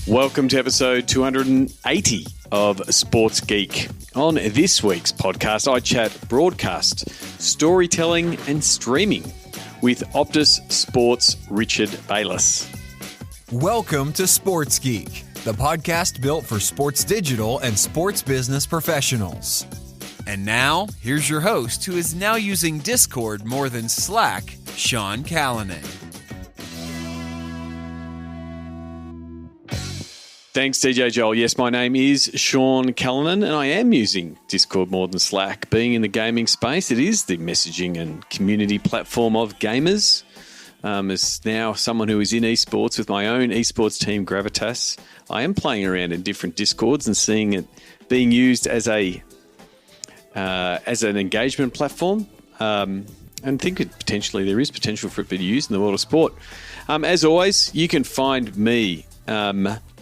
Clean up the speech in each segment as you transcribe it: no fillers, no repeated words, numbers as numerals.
Welcome to episode 280 of Sports Geek. On this week's podcast, I chat broadcast, storytelling and streaming with Optus Sports' Richard Bayliss. Welcome to Sports Geek, the podcast built for sports digital and sports business professionals. And now, here's your host who is now using Discord more than Slack, Sean Callanan. Thanks, DJ Joel. Yes, my name is Sean Callanan, and I am using Discord more than Slack. Being in the gaming space, it is the messaging and community platform of gamers. As now someone who is in esports with my own esports team, Gravitas, I am playing around in different Discords and seeing it being used as an engagement platform, and think there is potential for it to be used in the world of sport. As always, you can find me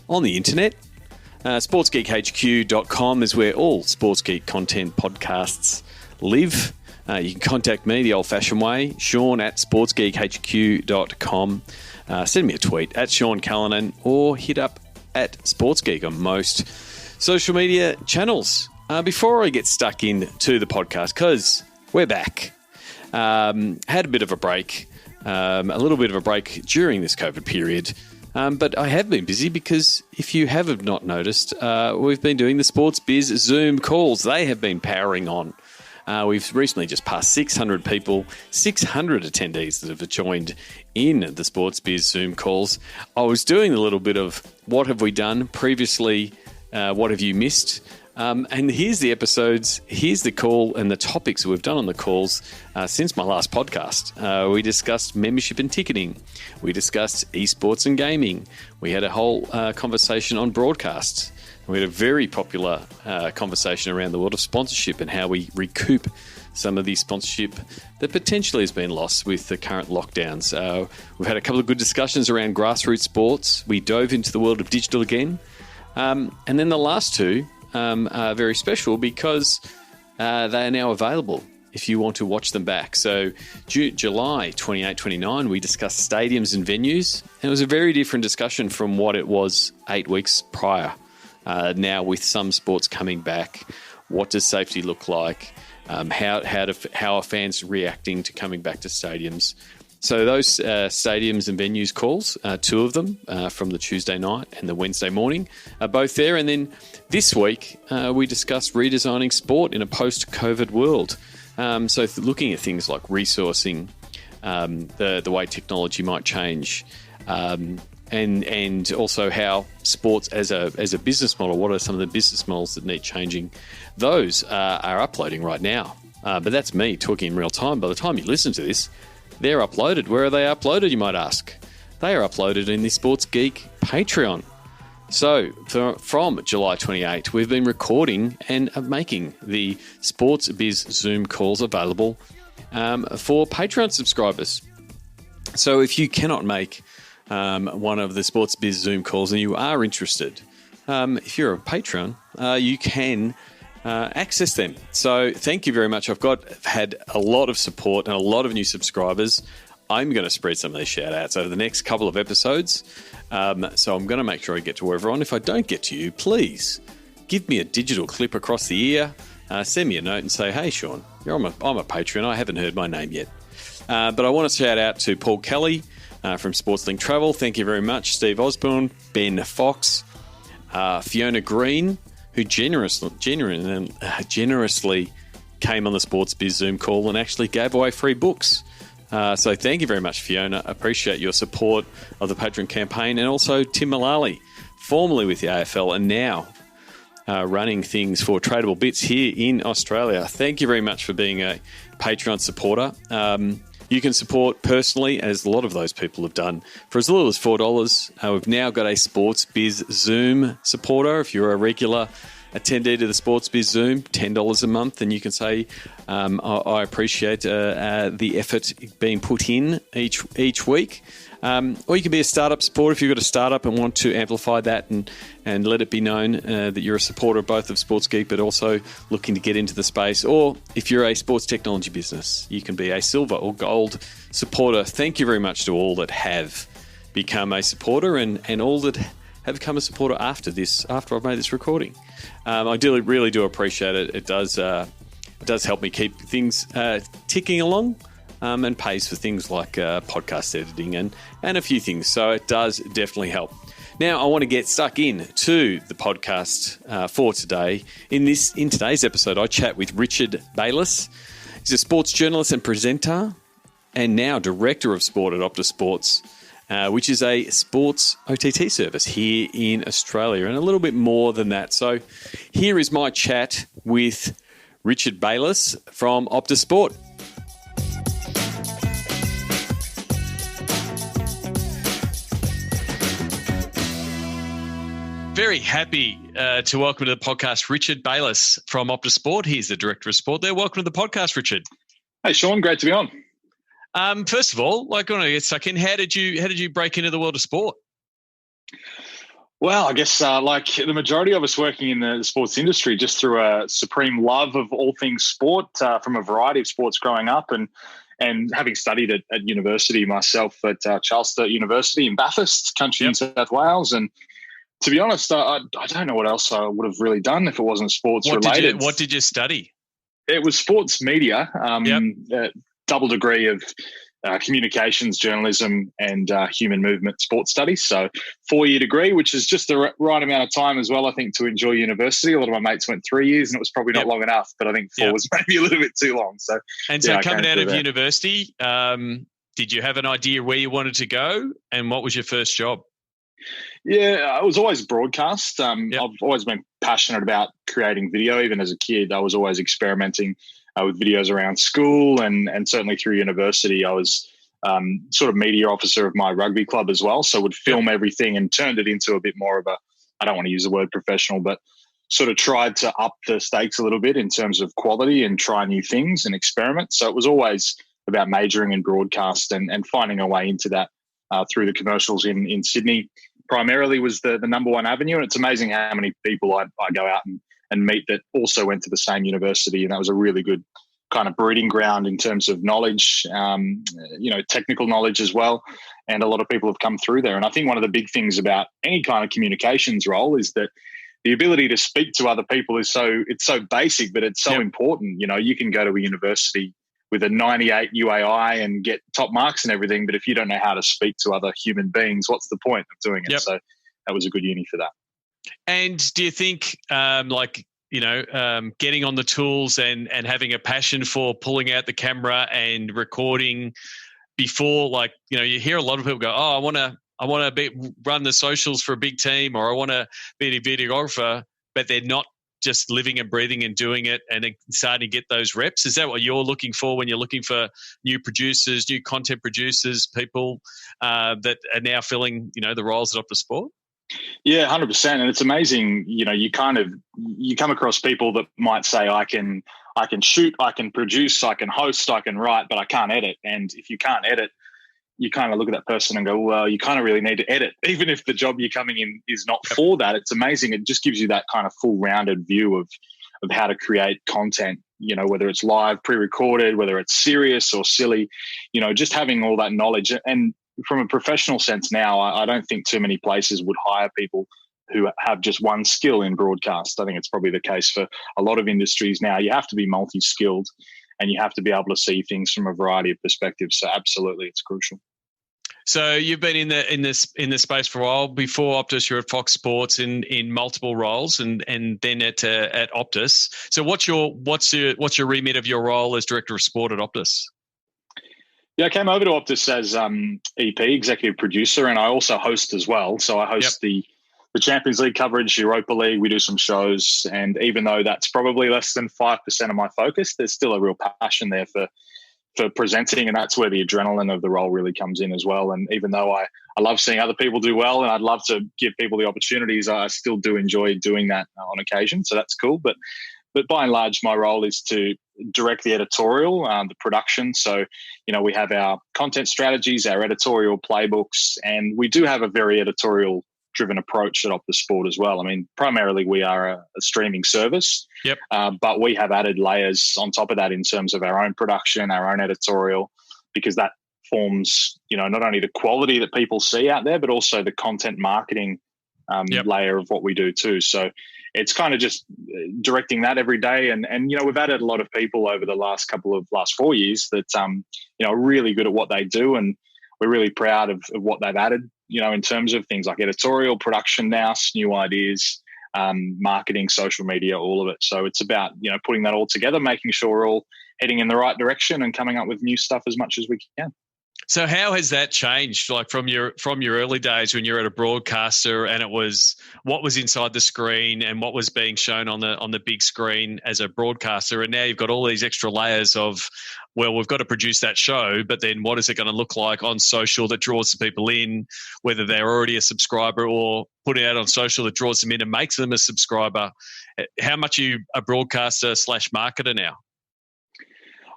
on the internet. SportsGeekHQ.com is where all Sports Geek content podcasts live. You can contact me the old-fashioned way, Sean at SportsGeekHQ.com. Send me a tweet at Sean Callanan or hit up at SportsGeek on most social media channels. Before I get stuck into the podcast, because we're back, had a bit of a break, a little bit of a break during this COVID period. But I have been busy because if you have not noticed, we've been doing the Sports Biz Zoom calls. They have been powering on. We've recently just passed 600 people, 600 attendees that have joined in the Sports Biz Zoom calls. I was doing a little bit of what have we done previously, what have you missed? And here's the episodes, here's the call and the topics that we've done on the calls since my last podcast. We discussed membership and ticketing. We discussed esports and gaming. We had a whole conversation on broadcasts. We had a very popular conversation around the world of sponsorship and how we recoup some of the sponsorship that potentially has been lost with the current lockdowns. We've had a couple of good discussions around grassroots sports. We dove into the world of digital again. And then the last two are very special because they are now available if you want to watch them back. So July 28, 29, we discussed stadiums and venues. And it was a very different discussion from what it was 8 weeks prior. Now with some sports coming back, what does safety look like? How are fans reacting to coming back to stadiums? So those stadiums and venues calls, two of them from the Tuesday night and the Wednesday morning, are both there. And then this week, we discussed redesigning sport in a post-COVID world. So looking at things like resourcing, the way technology might change, and also how sports as a business model, what are some of the business models that need changing? Those are uploading right now. But that's me talking in real time. By the time you listen to this, they're uploaded. Where are they uploaded, you might ask? They are uploaded in the Sports Geek Patreon. So from July 28, we've been recording and making the Sports Biz Zoom calls available for Patreon subscribers. So if you cannot make one of the Sports Biz Zoom calls and you are interested, if you're a patron, you can access them. So thank you very much. I've had a lot of support and a lot of new subscribers. I'm going to spread some of these shout outs over the next couple of episodes. So I'm going to make sure I get to everyone. If I don't get to you, please give me a digital clip across the ear. Send me a note and say, hey, Sean, I'm a patron. I haven't heard my name yet. But I want to shout out to Paul Kelly from SportsLink Travel. Thank you very much. Steve Osborne, Ben Fox, Fiona Green, who generously came on the Sports Biz Zoom call and actually gave away free books. So thank you very much, Fiona. Appreciate your support of the Patreon campaign. And also Tim Mullally, formerly with the AFL and now running things for Tradable Bits here in Australia. Thank you very much for being a Patreon supporter. You can support personally, as a lot of those people have done, for as little as $4. We've now got a Sports Biz Zoom supporter. If you're a regular attendee to the Sports Biz Zoom, $10 a month, and you can say, I appreciate the effort being put in each week. Or you can be a startup supporter if you've got a startup and want to amplify that and let it be known that you're a supporter of both of Sports Geek, but also looking to get into the space. Or if you're a sports technology business, you can be a silver or gold supporter. Thank you very much to all that have become a supporter and all that have become a supporter after I've made this recording. I really do appreciate it. It does help me keep things ticking along, and pays for things like podcast editing and a few things. So it does definitely help. Now, I want to get stuck in to the podcast for today. In today's episode, I chat with Richard Bayliss. He's a sports journalist and presenter, and now director of sport at Optus Sports, which is a sports OTT service here in Australia, and a little bit more than that. So here is my chat with Richard Bayliss from Optus Sport. Very happy to welcome to the podcast Richard Bayliss from Optus Sport. He's the director of sport there. Welcome to the podcast, Richard. Hey, Sean, great to be on. First of all, I want to get stuck in. How did you break into the world of sport? Well, I guess like the majority of us working in the sports industry, just through a supreme love of all things sport, from a variety of sports growing up, and having studied at university myself at Charles Sturt University in Bathurst, country in South Wales, and to be honest, I don't know what else I would have really done if it wasn't sports related. What did you study? It was sports media, double degree of communications, journalism, and human movement sports studies. So 4-year degree, which is just the right amount of time as well, I think, to enjoy university. A lot of my mates went 3 years, and it was probably not long enough, but I think 4 was maybe a little bit too long. So coming out of university, did you have an idea where you wanted to go, and what was your first job? Yeah, I was always broadcast. I've always been passionate about creating video. Even as a kid, I was always experimenting with videos around school, and certainly through university. I was sort of media officer of my rugby club as well, so would film everything and turned it into a bit more of I don't want to use the word professional, but sort of tried to up the stakes a little bit in terms of quality and try new things and experiment. So it was always about majoring in broadcast and finding a way into that through the commercials in Sydney. Primarily was the number one avenue, and it's amazing how many people I go out and meet that also went to the same university, and that was a really good kind of breeding ground in terms of knowledge, technical knowledge as well, and a lot of people have come through there. And I think one of the big things about any kind of communications role is that the ability to speak to other people it's so basic, but it's so important. You know, you can go to a university with a 98 UAI and get top marks and everything, but if you don't know how to speak to other human beings, what's the point of doing it? So that was a good uni for that. And do you think, getting on the tools and having a passion for pulling out the camera and recording before, you hear a lot of people go, "Oh, I want to run the socials for a big team," or "I want to be a videographer," but they're not just living and breathing and doing it and starting to get those reps. Is that what you're looking for when you're looking for new producers, new content producers, people that are now filling, the roles at Optus Sport? Yeah, 100%. And it's amazing, you come across people that might say, I can shoot, I can produce, I can host, I can write, but I can't edit. And if you can't edit, you kind of look at that person and go, well, you kind of really need to edit. Even if the job you're coming in is not for that, it's amazing. It just gives you that kind of full rounded view of how to create content, whether it's live, pre-recorded, whether it's serious or silly, just having all that knowledge. And from a professional sense now, I don't think too many places would hire people who have just one skill in broadcast. I think it's probably the case for a lot of industries now. You have to be multi-skilled and you have to be able to see things from a variety of perspectives. So absolutely, it's crucial. So you've been in this space for a while. Before Optus, you're at Fox Sports in multiple roles, and then at Optus. So what's your remit of your role as director of sport at Optus? Yeah, I came over to Optus as EP, executive producer, and I also host as well. So I host the Champions League coverage, Europa League. We do some shows, and even though that's probably less than 5% of my focus, there's still a real passion there for presenting, and that's where the adrenaline of the role really comes in as well. And even though I love seeing other people do well and I'd love to give people the opportunities, I still do enjoy doing that on occasion. So that's cool. But by and large, my role is to direct the editorial, the production. So, we have our content strategies, our editorial playbooks, and we do have a very editorial driven approach at Optus Sport as well. I mean, primarily we are a streaming service, but we have added layers on top of that in terms of our own production, our own editorial, because that forms, not only the quality that people see out there, but also the content marketing layer of what we do too. So it's kind of just directing that every day. And we've added a lot of people over the last 4 years that, are really good at what they do. And we're really proud of what they've added, in terms of things like editorial, production now, new ideas, marketing, social media, all of it. So it's about, putting that all together, making sure we're all heading in the right direction and coming up with new stuff as much as we can. So how has that changed, like from your early days when you're at a broadcaster and it was what was inside the screen and what was being shown on the big screen as a broadcaster, and now you've got all these extra layers of, well, we've got to produce that show, but then what is it going to look like on social that draws the people in, whether they're already a subscriber, or putting it out on social that draws them in and makes them a subscriber? How much are you a broadcaster / marketer now?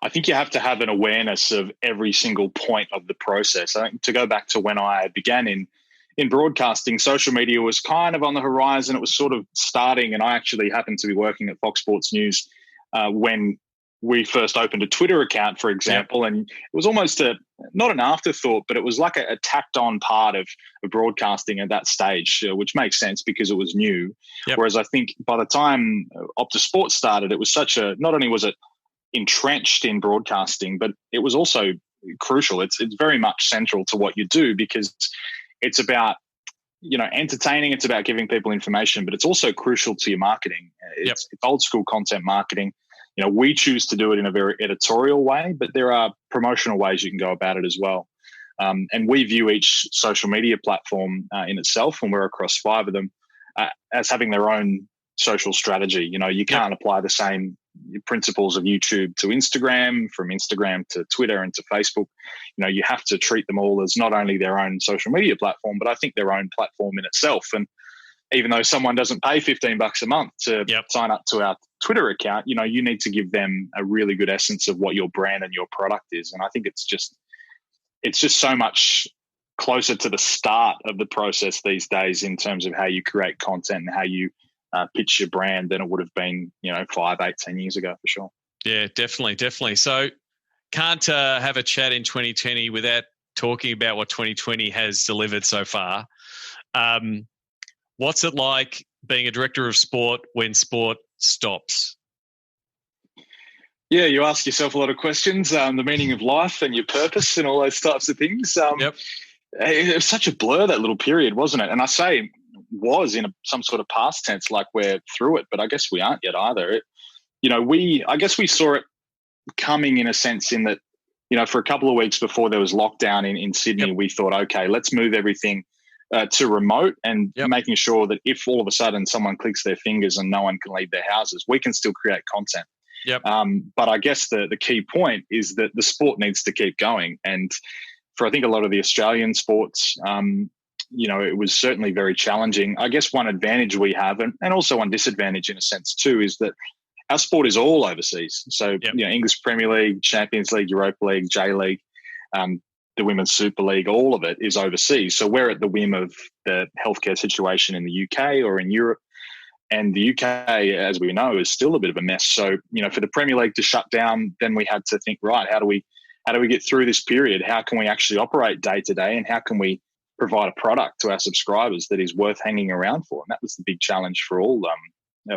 I think you have to have an awareness of every single point of the process. I think to go back to when I began in broadcasting, social media was kind of on the horizon. It was sort of starting, and I actually happened to be working at Fox Sports News when we first opened a Twitter account, for example, and it was almost not an afterthought, but it was like a tacked on part of broadcasting at that stage, which makes sense because it was new. Yep. Whereas I think by the time Optus Sports started, it was not only was it entrenched in broadcasting, but it was also crucial. It's very much central to what you do because it's about, entertaining, it's about giving people information, but it's also crucial to your marketing. It's old school content marketing. We choose to do it in a very editorial way, but there are promotional ways you can go about it as well. And we view each social media platform in itself, and we're across 5 of them, as having their own social strategy. You can't apply the same principles of YouTube to Instagram, from Instagram to Twitter and to Facebook. You have to treat them all as not only their own social media platform, but I think their own platform in itself. And even though someone doesn't pay $15 a month to sign up to our Twitter account, you need to give them a really good essence of what your brand and your product is. And I think it's just so much closer to the start of the process these days in terms of how you create content and how you pitch your brand than it would have been, 5, 8, 10 years ago for sure. Yeah, definitely. So can't have a chat in 2020 without talking about what 2020 has delivered so far. What's it like being a director of sport when sport stops? Yeah, you ask yourself a lot of questions, the meaning of life and your purpose and all those types of things. It was such a blur, that little period, wasn't it? And I say was in some sort of past tense, like we're through it, but I guess we aren't yet either. I guess we saw it coming in a sense in that, for a couple of weeks before there was lockdown in Sydney, we thought, okay, let's move everything to remote and making sure that if all of a sudden someone clicks their fingers and no one can leave their houses, we can still create content. But I guess the key point is that the sport needs to keep going. And for I think a lot of the Australian sports, it was certainly very challenging. I guess one advantage we have, and also one disadvantage in a sense too, is that our sport is all overseas. So, English Premier League, Champions League, Europa League, J-League, the Women's Super League, all of it is overseas. So we're at the whim of the healthcare situation in the UK or in Europe. And the UK, as we know, is still a bit of a mess. So, for the Premier League to shut down, then we had to think, right, how do we get through this period? How can we actually operate day to day? And how can we provide a product to our subscribers that is worth hanging around for? And that was the big challenge for all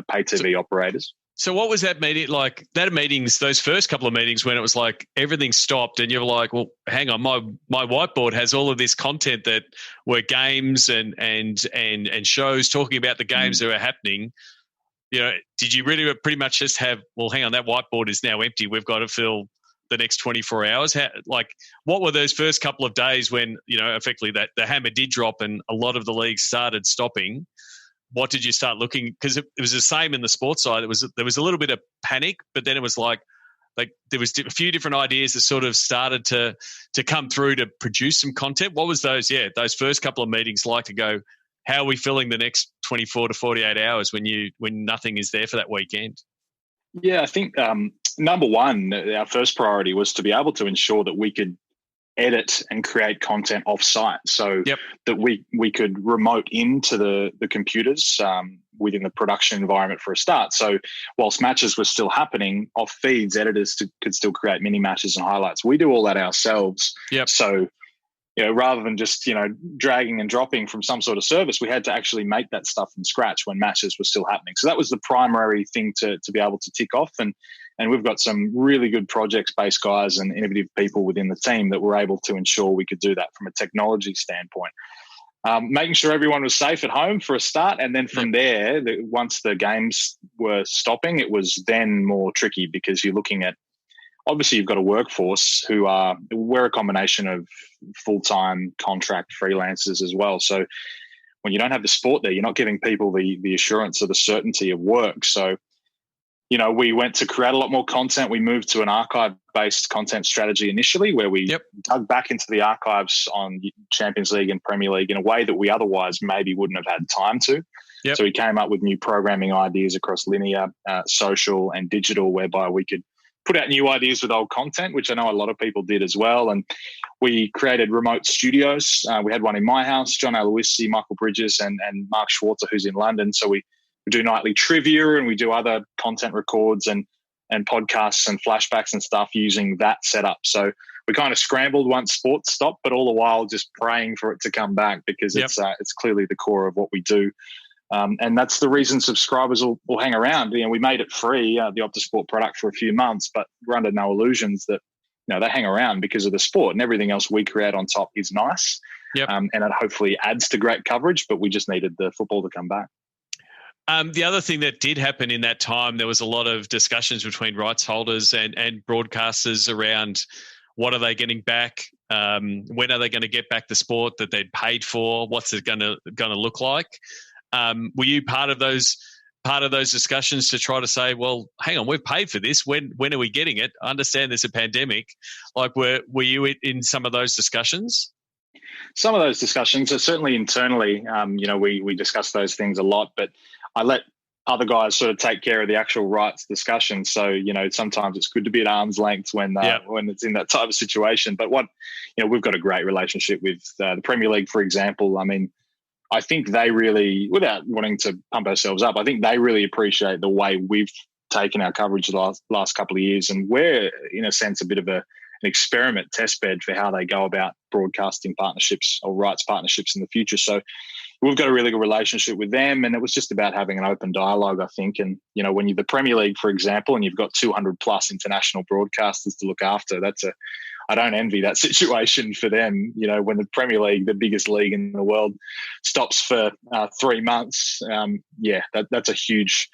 pay TV operators. So what was that meeting like? That meetings, those first couple of meetings when it was like everything stopped and you were like, well, hang on, my whiteboard has all of this content that were games and shows talking about the games that are happening. Did you really pretty much just have, well, hang on, that whiteboard is now empty. We've got to fill the next 24 hours. What were those first couple of days when, effectively that the hammer did drop and a lot of the leagues started stopping? What did you start looking? Because it was the same in the sports side. There was a little bit of panic, but then it was like there was a few different ideas that sort of started to come through to produce some content. What was those first couple of meetings like to go, how are we filling the next 24 to 48 hours when nothing is there for that weekend? Yeah, I think number one, our first priority was to be able to ensure that we could edit and create content off-site so that we could remote into the computers within the production environment for a start. So whilst matches were still happening, off feeds, editors could still create mini matches and highlights. We do all that ourselves. So rather than just, dragging and dropping from some sort of service, we had to actually make that stuff from scratch when matches were still happening. So that was the primary thing to be able to tick off. And we've got some really good projects-based guys and innovative people within the team that were able to ensure we could do that from a technology standpoint. Making sure everyone was safe at home for a start. And then from there, once the games were stopping, it was then more tricky because you're looking at, obviously you've got a workforce we're a combination of full-time contract freelancers as well. So when you don't have the sport there, you're not giving people the assurance or the certainty of work. So, we went to create a lot more content. We moved to an archive-based content strategy initially where we dug back into the archives on Champions League and Premier League in a way that we otherwise maybe wouldn't have had time to. Yep. So we came up with new programming ideas across linear, social and digital, whereby we could put out new ideas with old content, which I know a lot of people did as well. And we created remote studios. We had one in my house, John Aloisi, Michael Bridges and Mark Schwarzer, who's in London. So we do nightly trivia and we do other content records and podcasts and flashbacks and stuff using that setup. So we kind of scrambled once sports stopped, but all the while just praying for it to come back because it's clearly the core of what we do. And that's the reason subscribers will hang around. We made it free, the Optisport product, for a few months, but we're under no illusions that they hang around because of the sport, and everything else we create on top is nice. And it hopefully adds to great coverage, but we just needed the football to come back. The other thing that did happen in that time, there was a lot of discussions between rights holders and broadcasters around what are they getting back, when are they going to get back the sport that they'd paid for, what's it going to look like. Were you part of those discussions to try to say, well, hang on, we've paid for this. When are we getting it? I understand there's a pandemic. Like, were you in some of those discussions? Some of those discussions are certainly internally. We discuss those things a lot, but I let other guys sort of take care of the actual rights discussion. So, sometimes it's good to be at arm's length when it's in that type of situation. But we've got a great relationship with the Premier League, for example. I mean, I think they really, without wanting to pump ourselves up, I think they really appreciate the way we've taken our coverage the last couple of years. And we're, in a sense, a bit of an experiment test bed for how they go about broadcasting partnerships or rights partnerships in the future. So we've got a really good relationship with them. And it was just about having an open dialogue, I think. And, when you're the Premier League, for example, and you've got 200 plus international broadcasters to look after, I don't envy that situation for them. When the Premier League, the biggest league in the world, stops for 3 months, that's a huge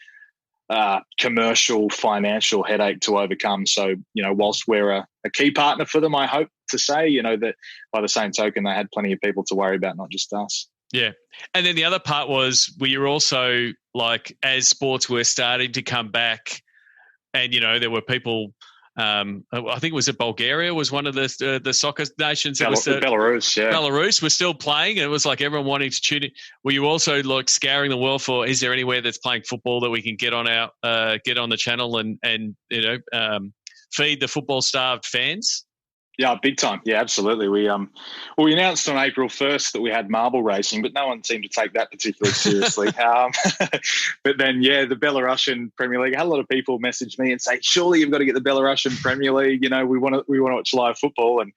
commercial, financial headache to overcome. So, whilst we're a key partner for them, I hope to say, that by the same token, they had plenty of people to worry about, not just us. Yeah. And then the other part was, we were also, like, as sports were starting to come back and, there were people, I think it was Bulgaria was one of the soccer nations. Belarus, yeah. Belarus was still playing, and it was like everyone wanting to tune in. Were you also like scouring the world for, is there anywhere that's playing football that we can get on the channel and feed the football starved fans? Yeah, big time. Yeah, absolutely. We announced on April 1st that we had marble racing, but no one seemed to take that particularly seriously. But then, the Belarusian Premier League, I had a lot of people message me and say, surely you've got to get the Belarusian Premier League. We want to watch live football. And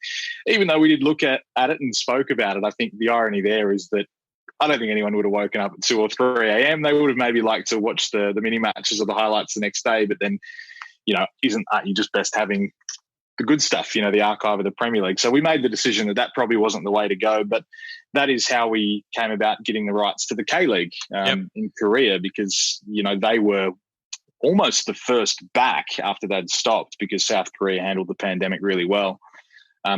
even though we did look at it and spoke about it, I think the irony there is that I don't think anyone would have woken up at 2 or 3 a.m. They would have maybe liked to watch the mini matches or the highlights the next day. But then, aren't you just best having the good stuff, the archive of the Premier League? So we made the decision that probably wasn't the way to go, but that is how we came about getting the rights to the K-League in Korea, because, they were almost the first back after they'd stopped because South Korea handled the pandemic really well.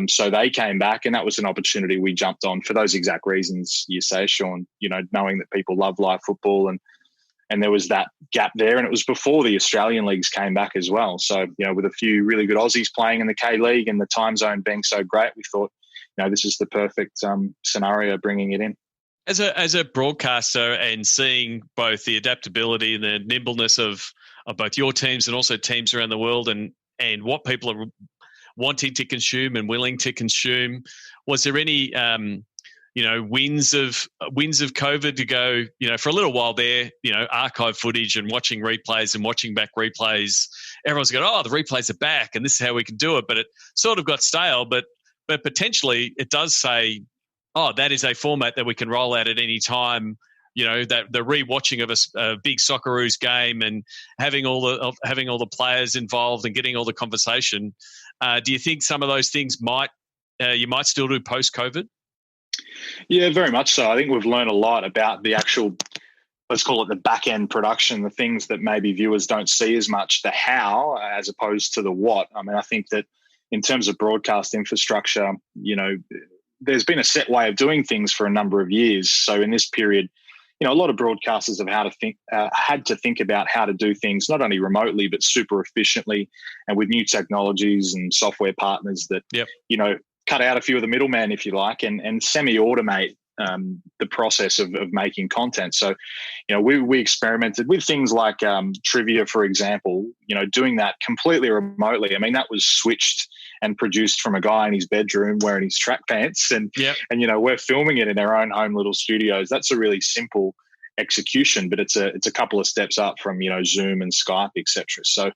So they came back, and that was an opportunity we jumped on for those exact reasons you say, Sean, knowing that people love live football and there was that gap there, and it was before the Australian leagues came back as well. So, with a few really good Aussies playing in the K-League and the time zone being so great, we thought, this is the perfect scenario bringing it in. As a broadcaster, and seeing both the adaptability and the nimbleness of both your teams and also teams around the world and what people are wanting to consume and willing to consume, was there any wins of COVID to go, for a little while there, archive footage and watching replays and watching back replays, everyone's going, oh, the replays are back and this is how we can do it. But it sort of got stale. But but potentially it does say, oh, that is a format that we can roll out at any time. That the rewatching of a big Socceroos game and having all the players involved and getting all the conversation. Do you think some of those things you might still do post-COVID? Yeah, very much so. I think we've learned a lot about the actual, let's call it the back-end production, the things that maybe viewers don't see as much, the how as opposed to the what. I mean, I think that in terms of broadcast infrastructure, there's been a set way of doing things for a number of years. So in this period, a lot of broadcasters have had to think about how to do things not only remotely but super efficiently, and with new technologies and software partners that cut out a few of the middlemen, if you like, and semi-automate the process of making content. So, we experimented with things like trivia, for example. Doing that completely remotely. I mean, that was switched and produced from a guy in his bedroom wearing his track pants, and we're filming it in our own home little studios. That's a really simple execution, but it's a couple of steps up from Zoom and Skype, etc. So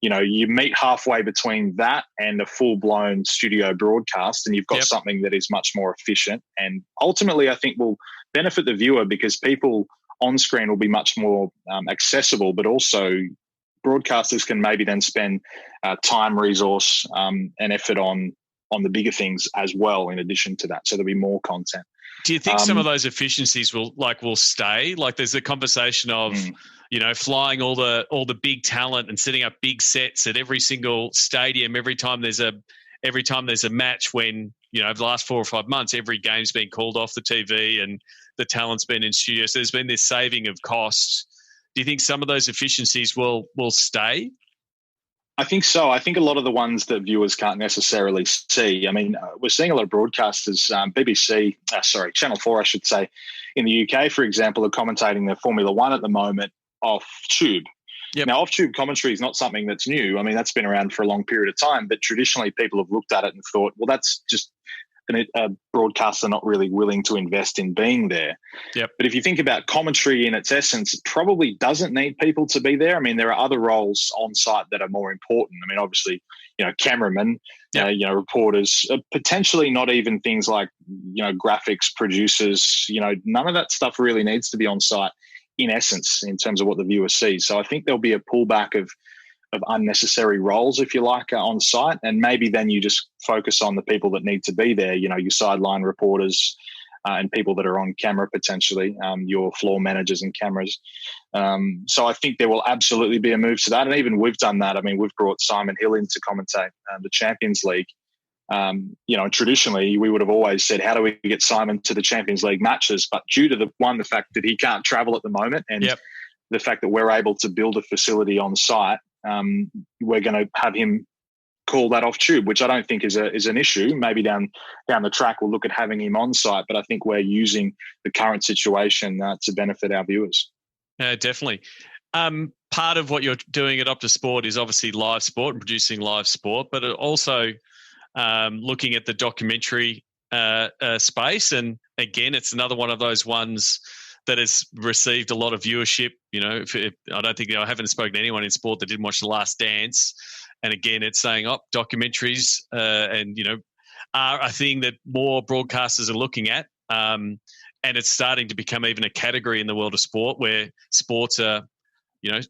you meet halfway between that and a full-blown studio broadcast, and you've got something that is much more efficient, and ultimately I think will benefit the viewer because people on screen will be much more accessible, but also broadcasters can maybe then spend time, resource, and effort on the bigger things as well. In addition to that, so there'll be more content. Do you think some of those efficiencies will stay? Like, there's a conversation of flying all the big talent and setting up big sets at every single stadium every time there's a match. When over the last 4 or 5 months, every game's been called off the TV and the talent's been in studio. So there's been this saving of costs. Do you think some of those efficiencies will stay? I think so. I think a lot of the ones that viewers can't necessarily see. I mean, we're seeing a lot of broadcasters, Channel 4, I should say, in the UK, for example, are commentating the Formula One at the moment off tube. Yep. Now, off-tube commentary is not something that's new. I mean, that's been around for a long period of time, but traditionally people have looked at it and thought, well, that's just a broadcaster not really willing to invest in being there. Yep. But if you think about commentary in its essence, it probably doesn't need people to be there. I mean, there are other roles on site that are more important. I mean, obviously, cameramen, reporters, potentially not even things like, graphics producers, none of that stuff really needs to be on site in essence in terms of what the viewer sees. So I think there'll be a pullback of unnecessary roles, if you like, on site. And maybe then you just focus on the people that need to be there, your sideline reporters and people that are on camera potentially, your floor managers and cameras. So I think there will absolutely be a move to that. And even we've done that. I mean, we've brought Simon Hill in to commentate the Champions League. Traditionally we would have always said, how do we get Simon to the Champions League matches? But due to the fact that he can't travel at the moment and the fact that we're able to build a facility on site, we're going to have him call that off tube, which I don't think is an issue. Maybe down the track we'll look at having him on site, but I think we're using the current situation to benefit our viewers. Definitely. Part of what you're doing at Optus Sport is obviously live sport and producing live sport, but also looking at the documentary space. And again, it's another one of those ones that has received a lot of viewership. I don't think I haven't spoken to anyone in sport that didn't watch The Last Dance. And again, it's saying, documentaries are a thing that more broadcasters are looking at. And it's starting to become even a category in the world of sport where sports are,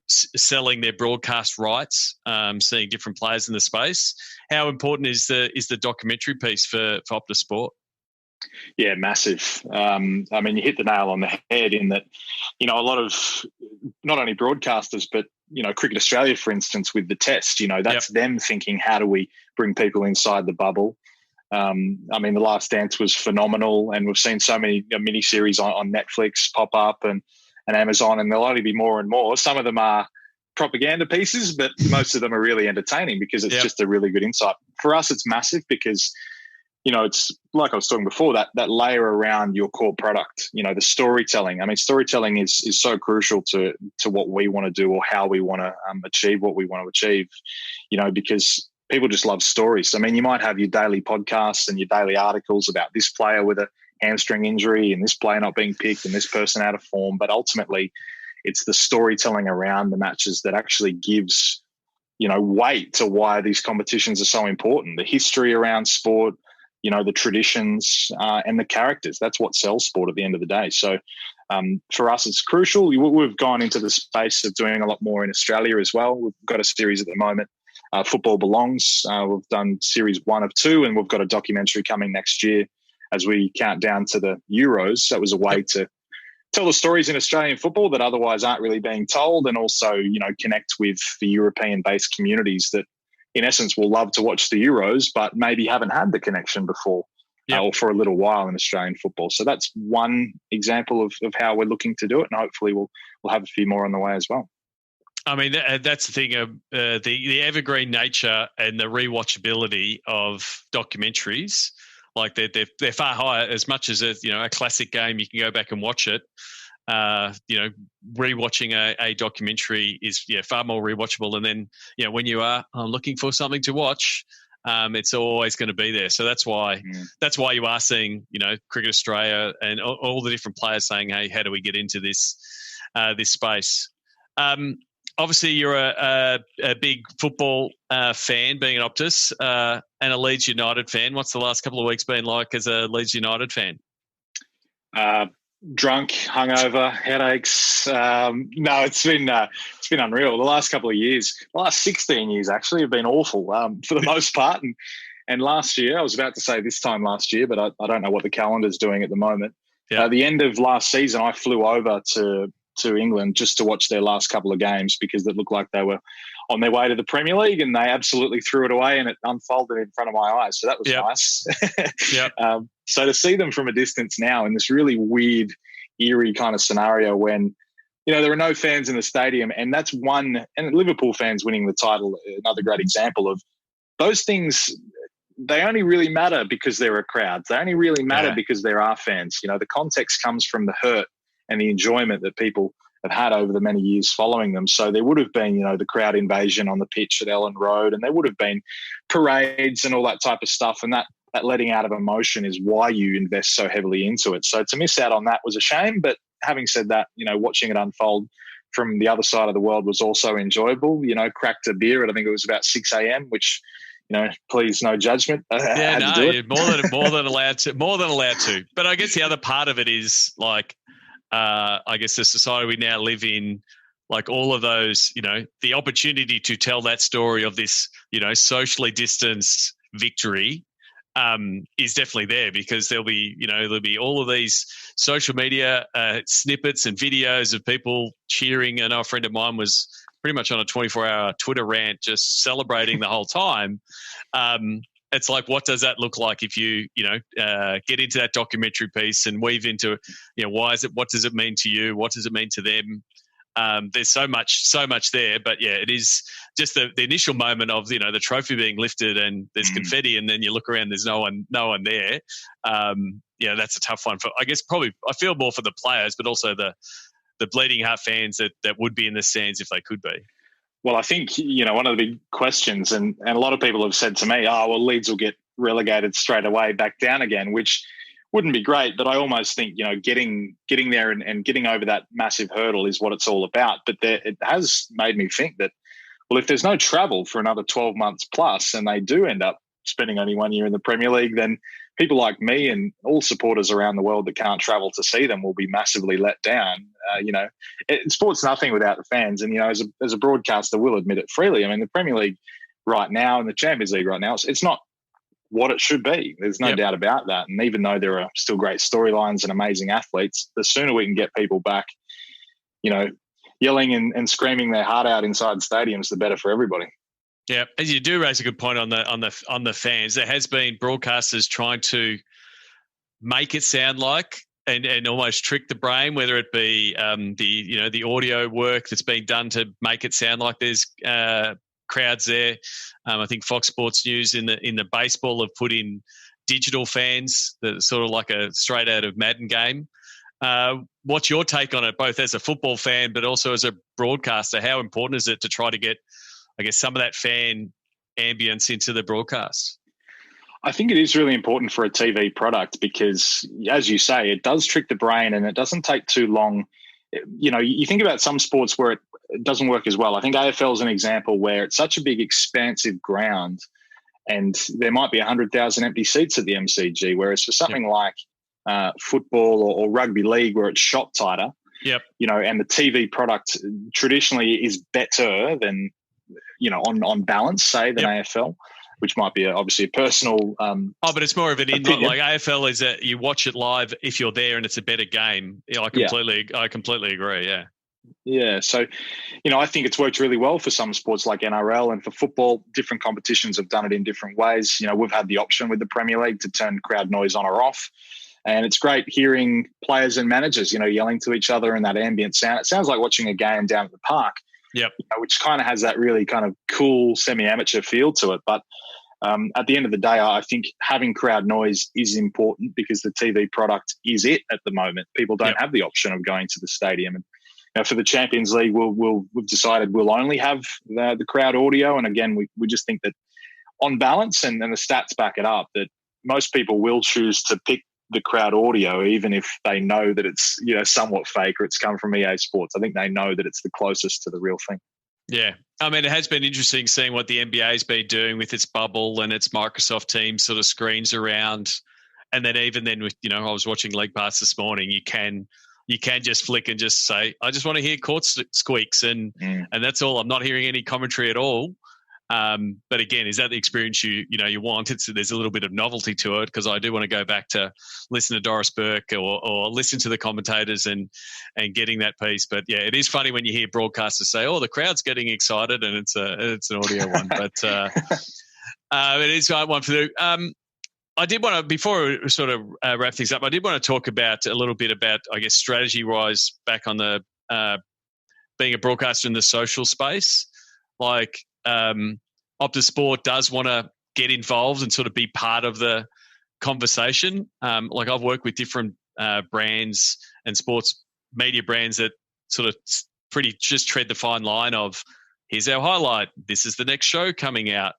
selling their broadcast rights, seeing different players in the space. How important is the documentary piece for Optus Sport? Yeah, massive. I mean, you hit the nail on the head in that, a lot of not only broadcasters, but, Cricket Australia, for instance, with the test, that's them thinking, how do we bring people inside the bubble? I mean, The Last Dance was phenomenal, and we've seen so many miniseries on Netflix pop up and Amazon, and there'll only be more and more. Some of them are propaganda pieces, but most of them are really entertaining because it's just a really good insight. For us, it's massive because, it's like I was talking before, that layer around your core product, the storytelling. I mean, storytelling is so crucial to what we want to do or how we want to achieve what we want to achieve, because people just love stories. I mean, you might have your daily podcasts and your daily articles about this player with a hamstring injury and this player not being picked and this person out of form. But ultimately, it's the storytelling around the matches that actually gives, weight to why these competitions are so important. The history around sport, the traditions and the characters. That's what sells sport at the end of the day. So for us, it's crucial. We've gone into the space of doing a lot more in Australia as well. We've got a series at the moment, Football Belongs. We've done series 1 of 2, and we've got a documentary coming next year as we count down to the Euros. That was a way to tell the stories in Australian football that otherwise aren't really being told, and also, connect with the European-based communities that, in essence, will love to watch the Euros, but maybe haven't had the connection before or for a little while in Australian football. So that's one example of how we're looking to do it, and hopefully we'll have a few more on the way as well. I mean, that's the thing of the evergreen nature and the rewatchability of documentaries. Like they're far higher. As much as a classic game, you can go back and watch it. Rewatching a documentary is far more rewatchable. And then when you are looking for something to watch, it's always going to be there. So that's why you are seeing Cricket Australia and all the different players saying, "Hey, how do we get into this space?" Obviously, you're a big football fan, being an Optus, and a Leeds United fan. What's the last couple of weeks been like as a Leeds United fan? Drunk, hungover, headaches. No, it's been unreal. The last couple of years, the last 16 years actually, have been awful for the most part. And last year, I was about to say this time last year, but I don't know what the calendar's doing at the moment. Yeah. The end of last season, I flew over to England just to watch their last couple of games because it looked like they were on their way to the Premier League, and they absolutely threw it away and it unfolded in front of my eyes. So that was nice. So to see them from a distance now in this really weird, eerie kind of scenario when, there are no fans in the stadium, and that's one, and Liverpool fans winning the title, another great example of those things. They only really matter because there are crowds. They only really matter because there are fans. The context comes from the hurt and the enjoyment that people have had over the many years following them. So there would have been, the crowd invasion on the pitch at Ellen Road, and there would have been parades and all that type of stuff. And that letting out of emotion is why you invest so heavily into it. So to miss out on that was a shame. But having said that, watching it unfold from the other side of the world was also enjoyable. Cracked a beer at, I think it was about 6 a.m., which, please, no judgment. You're more than allowed to. But I guess the other part of it is like, I guess the society we now live in, like all of those, the opportunity to tell that story of this, socially distanced victory is definitely there, because there'll be all of these social media snippets and videos of people cheering. And a friend of mine was pretty much on a 24-hour Twitter rant, just celebrating the whole time. It's like, what does that look like if you, get into that documentary piece and weave into, what does it mean to you? What does it mean to them? There's so much there, but it is just the initial moment of, the trophy being lifted and there's confetti, and then you look around, there's no one there. That's a tough one for, I guess, probably I feel more for the players, but also the bleeding heart fans that would be in the stands if they could be. Well, I think, one of the big questions, and a lot of people have said to me, Leeds will get relegated straight away back down again, which wouldn't be great. But I almost think, getting there and getting over that massive hurdle is what it's all about. But it has made me think that, well, if there's no travel for another 12 months plus, and they do end up spending only 1 year in the Premier League, then people like me and all supporters around the world that can't travel to see them will be massively let down. Sport's nothing without the fans. And, as a broadcaster, we'll admit it freely. I mean, the Premier League right now and the Champions League right now, it's not what it should be. There's no doubt about that. And even though there are still great storylines and amazing athletes, the sooner we can get people back, yelling and screaming their heart out inside stadiums, the better for everybody. Yeah, as you do raise a good point on the fans. There has been broadcasters trying to make it sound like and almost trick the brain, whether it be the audio work that's being done to make it sound like there's crowds there. I think Fox Sports News in the baseball have put in digital fans, that sort of like a straight out of Madden game. What's your take on it, both as a football fan but also as a broadcaster? How important is it to try to get, I guess, some of that fan ambience into the broadcast? I think it is really important for a TV product because, as you say, it does trick the brain and it doesn't take too long. You think about some sports where it doesn't work as well. I think AFL is an example where it's such a big, expansive ground and there might be 100,000 empty seats at the MCG. Whereas for something like football or rugby league, where it's shot tighter, and the TV product traditionally is better than, on balance, say, than AFL, which might be obviously a personal. But it's more of an opinion. Like AFL is that you watch it live if you're there and it's a better game. I completely agree. Yeah. Yeah. So, I think it's worked really well for some sports like NRL, and for football, different competitions have done it in different ways. We've had the option with the Premier League to turn crowd noise on or off. And it's great hearing players and managers, yelling to each other and that ambient sound. It sounds like watching a game down at the park, which kind of has that really kind of cool semi-amateur feel to it. But at the end of the day, I think having crowd noise is important because the TV product is it at the moment. People don't have the option of going to the stadium. And for the Champions League, we've decided we'll only have the crowd audio. And again, we just think that on balance, and the stats back it up, that most people will choose to pick the crowd audio, even if they know that it's somewhat fake or it's come from EA Sports. I think they know that it's the closest to the real thing. Yeah. I mean, it has been interesting seeing what the NBA has been doing with its bubble and its Microsoft Teams sort of screens around. And then even then with, I was watching League Pass this morning, you can just flick and just say, I just want to hear court squeaks and that's all. I'm not hearing any commentary at all. But again, is that the experience you want? There's a little bit of novelty to it, because I do want to go back to listen to Doris Burke or listen to the commentators and getting that piece. But yeah, it is funny when you hear broadcasters say, "Oh, the crowd's getting excited," and it's an audio one. But it is one for the. I did want to, before we sort of wrap things up, I did want to talk about a little bit about, I guess, strategy-wise back on the being a broadcaster in the social space, like. Optus Sport does want to get involved and sort of be part of the conversation. Like I've worked with different brands and sports media brands that sort of pretty just tread the fine line of, here's our highlight, this is the next show coming out.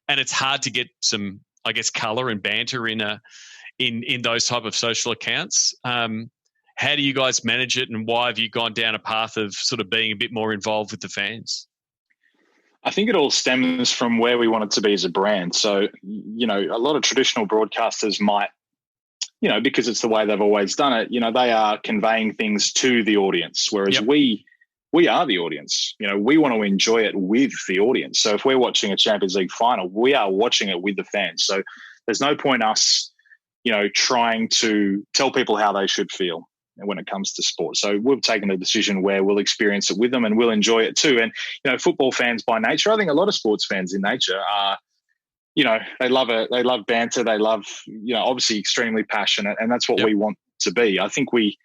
And it's hard to get some, I guess, color and banter in those type of social accounts. How do you guys manage it, and why have you gone down a path of sort of being a bit more involved with the fans? I think it all stems from where we want it to be as a brand. So, a lot of traditional broadcasters might, because it's the way they've always done it, they are conveying things to the audience, whereas we are the audience. We want to enjoy it with the audience. So if we're watching a Champions League final, we are watching it with the fans. So there's no point us, trying to tell people how they should feel when it comes to sport. So we've taken a decision where we'll experience it with them and we'll enjoy it too. And, football fans by nature, I think a lot of sports fans in nature are, they love banter. They love, obviously extremely passionate, and that's what we want to be. I think we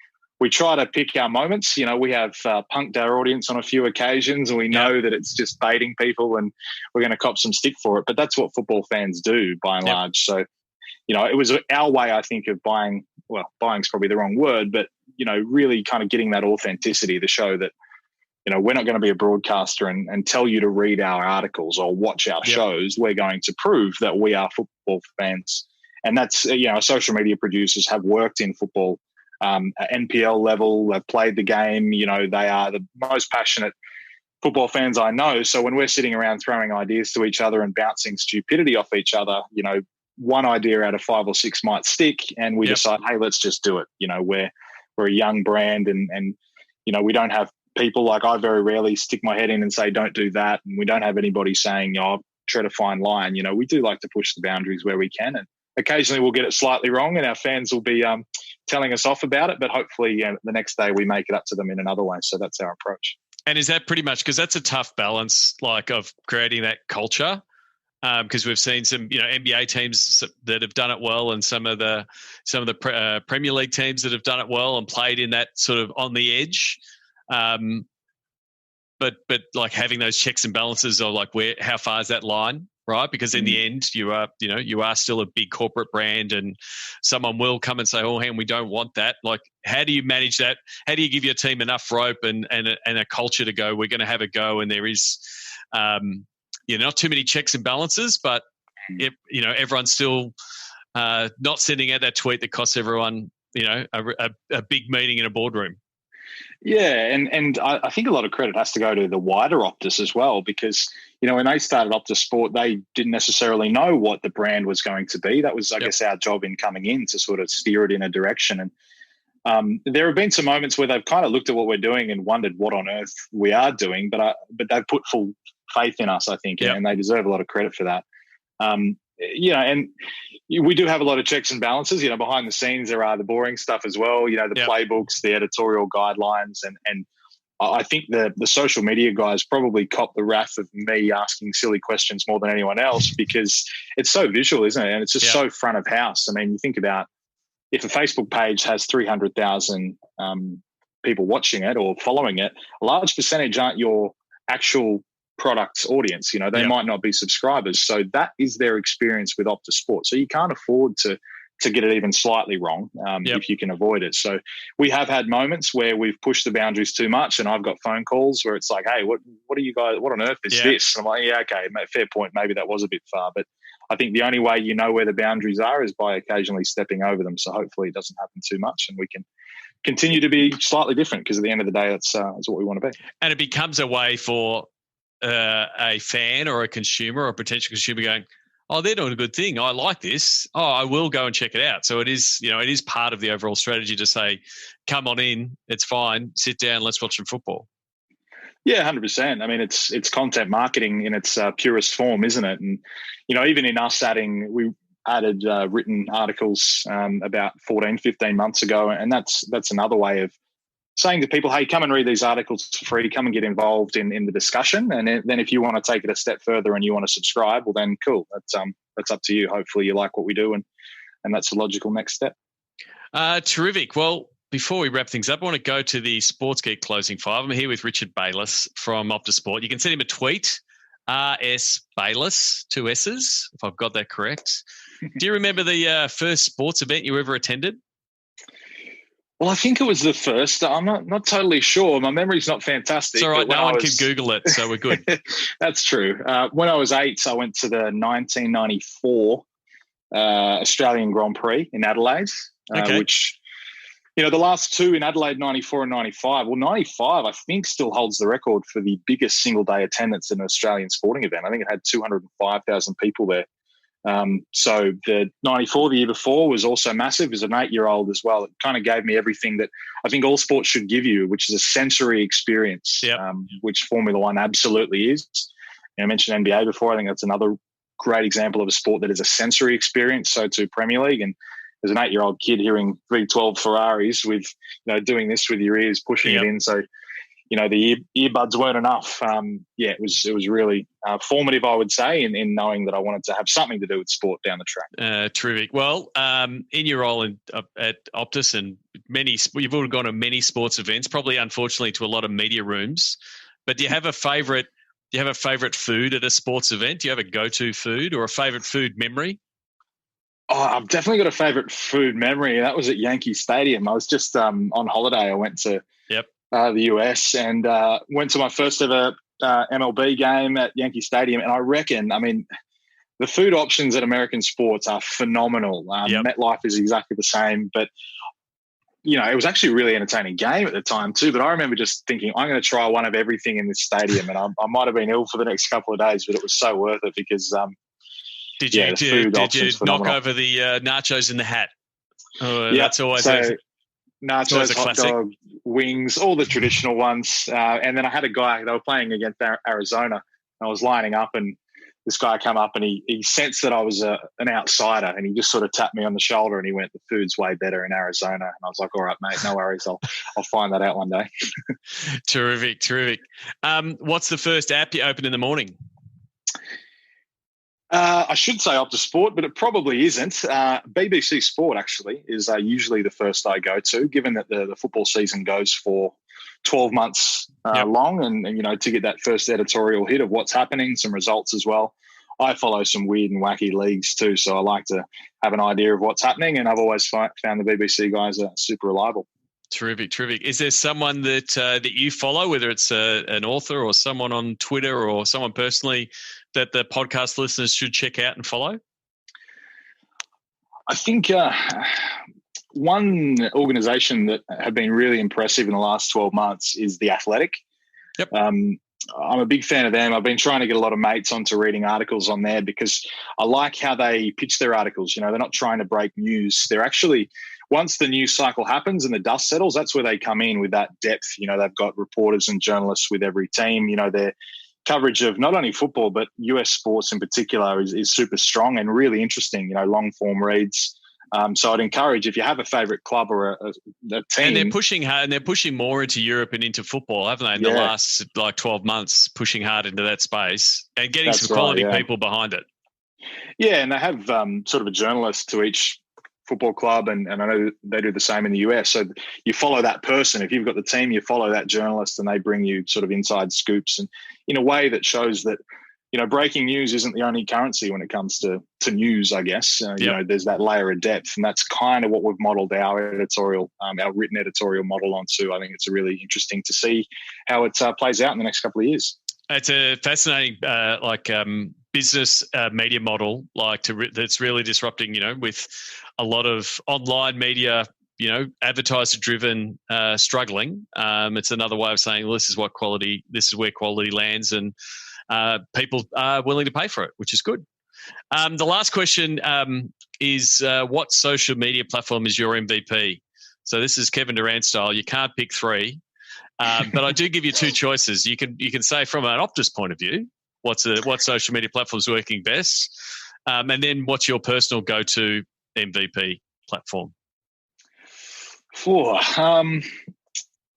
try to pick our moments. We have punked our audience on a few occasions, and we know that it's just baiting people and we're going to cop some stick for it. But that's what football fans do by and large. So, it was our way, I think, of buying. Well, buying's probably the wrong word, but, really kind of getting that authenticity to show that, we're not going to be a broadcaster and tell you to read our articles or watch our shows. We're going to prove that we are football fans. And that's, social media producers have worked in football at NPL level. They've played the game. They are the most passionate football fans I know. So when we're sitting around throwing ideas to each other and bouncing stupidity off each other, one idea out of 5 or 6 might stick, and we decide, hey, let's just do it. We're a young brand, and we don't have people, like, I very rarely stick my head in and say, don't do that. And we don't have anybody saying, tread a fine line. We do like to push the boundaries where we can. And occasionally we'll get it slightly wrong and our fans will be telling us off about it. But hopefully the next day we make it up to them in another way. So that's our approach. And is that pretty much, because that's a tough balance, like, of creating that culture? Because we've seen some, NBA teams that have done it well, and some of the Premier League teams that have done it well and played in that sort of on the edge. But like having those checks and balances of like how far is that line, right? Because in the end, you are still a big corporate brand, and someone will come and say, "Oh, we don't want that." Like, how do you manage that? How do you give your team enough rope and a culture to go, we're going to have a go, and there is. Not too many checks and balances, but everyone's still not sending out that tweet that costs everyone, a big meeting in a boardroom. Yeah, and I think a lot of credit has to go to the wider Optus as well, because, when they started Optus Sport, they didn't necessarily know what the brand was going to be. That was, I guess, our job in coming in to sort of steer it in a direction. And there have been some moments where they've kind of looked at what we're doing and wondered what on earth we are doing, but they've put full faith in us, I think, and they deserve a lot of credit for that. And we do have a lot of checks and balances. Behind the scenes, there are the boring stuff as well. The playbooks, the editorial guidelines, and I think the social media guys probably cop the wrath of me asking silly questions more than anyone else, because it's so visual, isn't it? And it's just so front of house. I mean, you think about if a Facebook page has 300,000 people watching it or following it, a large percentage aren't your actual product's audience. They might not be subscribers. So that is their experience with Optus Sport. So you can't afford to get it even slightly wrong if you can avoid it. So we have had moments where we've pushed the boundaries too much, and I've got phone calls where it's like, hey, what are you guys, what on earth is this? And I'm like, yeah, okay, fair point. Maybe that was a bit far. But I think the only way where the boundaries are is by occasionally stepping over them. So hopefully it doesn't happen too much and we can continue to be slightly different, because at the end of the day, that's what we want to be. And it becomes a way for a fan or a consumer or a potential consumer going, oh, they're doing a good thing. I like this. Oh, I will go and check it out. So it is part of the overall strategy to say, come on in, it's fine, sit down, let's watch some football. Yeah, 100%. I mean, it's content marketing in its purest form, isn't it? And, even in us we added written articles about 14, 15 months ago. And that's another way of saying to people, hey, come and read these articles for free, come and get involved in the discussion. And then if you want to take it a step further and you want to subscribe, well then cool. That's up to you. Hopefully you like what we do, and that's the logical next step. Terrific. Well, before we wrap things up, I want to go to the Sports Geek closing five. I'm here with Richard Bayliss from Optus Sport. You can send him a tweet, RS Bayliss, 2 S's, if I've got that correct. Do you remember the first sports event you ever attended? Well, I think it was the first. I'm not totally sure. My memory's not fantastic. It's all right. No one can Google it, so we're good. That's true. When I was 8, I went to the 1994 Australian Grand Prix in Adelaide, which, the last two in Adelaide, 94 and 95. Well, 95, I think, still holds the record for the biggest single-day attendance in an Australian sporting event. I think it had 205,000 people there. So the 94, the year before, was also massive. As an 8-year-old as well, it kind of gave me everything that I think all sports should give you, which is a sensory experience, which Formula One absolutely is. I mentioned NBA before. I think that's another great example of a sport that is a sensory experience. So too Premier League. And as an 8-year-old kid hearing V12 Ferraris with, doing this with your ears, pushing it in. So, the earbuds weren't enough. It was really formative, I would say, in knowing that I wanted to have something to do with sport down the track. Terrific. Well, in your role at Optus, and you've already gone to many sports events, probably unfortunately to a lot of media rooms. But do you have a favourite? Do you have a favourite food at a sports event? Do you have a go-to food or a favourite food memory? Oh, I've definitely got a favourite food memory. That was at Yankee Stadium. I was just on holiday. I went to the US and went to my first ever MLB game at Yankee Stadium. And I reckon, the food options at American sports are phenomenal. MetLife is exactly the same. But, it was actually a really entertaining game at the time too. But I remember just thinking, I'm going to try one of everything in this stadium. And I might have been ill for the next couple of days, but it was so worth it because Did you knock over the nachos in the hat? That's always nachos, hot dog, wings, all the traditional ones. And then I had a guy, they were playing against Arizona. I was lining up and this guy came up and he sensed that I was an outsider and he just sort of tapped me on the shoulder and he went, the food's way better in Arizona. And I was like, all right, mate, no worries. I'll find that out one day. Terrific. What's the first app you open in the morning? I should say Optus Sport, but it probably isn't. BBC Sport actually is usually the first I go to, given that the football season goes for 12 months long, and to get that first editorial hit of what's happening, some results as well. I follow some weird and wacky leagues too, so I like to have an idea of what's happening, and I've always found the BBC guys are super reliable. Terrific. Is there someone that you follow, whether it's an author or someone on Twitter or someone personally that the podcast listeners should check out and follow? I think one organisation that have been really impressive in the last 12 months is The Athletic. Yep. I'm a big fan of them. I've been trying to get a lot of mates onto reading articles on there because I like how they pitch their articles. You know, they're not trying to break news. They're actually, once the news cycle happens and the dust settles, that's where they come in with that depth. You know, they've got reporters and journalists with every team. You know, their coverage of not only football, but US sports in particular is super strong and really interesting, you know, long form reads. So I'd encourage, if you have a favourite club or a team. And they're pushing hard, and they're pushing more into Europe and into football, haven't they, in the last 12 months, pushing hard into that space and getting some quality people behind it. Yeah, and they have sort of a journalist to each football club, and I know they do the same in the US. So you follow that person. If you've got the team, you follow that journalist, and they bring you sort of inside scoops, and in a way that shows that, you know, breaking news isn't the only currency when it comes to news, I guess. You know, there's that layer of depth, and that's kind of what we've modeled our editorial, our written editorial model onto. I think it's really interesting to see how it plays out in the next couple of years. It's a fascinating, business media model, that's really disrupting, you know, with a lot of online media, you know, advertiser-driven struggling. It's another way of saying, well, this is where quality lands, and people are willing to pay for it, which is good. The last question is, what social media platform is your MVP? So this is Kevin Durant style. You can't pick three, but I do give you two choices. You can say from an Optus point of view, what social media platform is working best, and then what's your personal go-to MVP platform?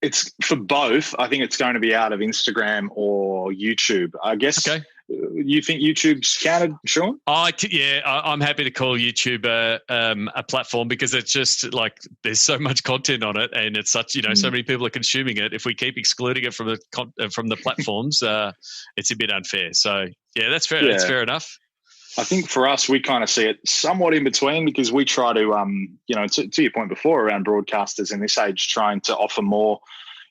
It's for both. I think it's going to be out of Instagram or YouTube. I guess. Okay. You think YouTube's counted, Sean? I'm happy to call YouTube a platform because it's just like there's so much content on it, and it's such, you know, so many people are consuming it. If we keep excluding it from the platforms, it's a bit unfair. So yeah, that's fair. Yeah. That's fair enough. I think for us, we kind of see it somewhat in between because we try to, you know, to your point before around broadcasters in this age, trying to offer more.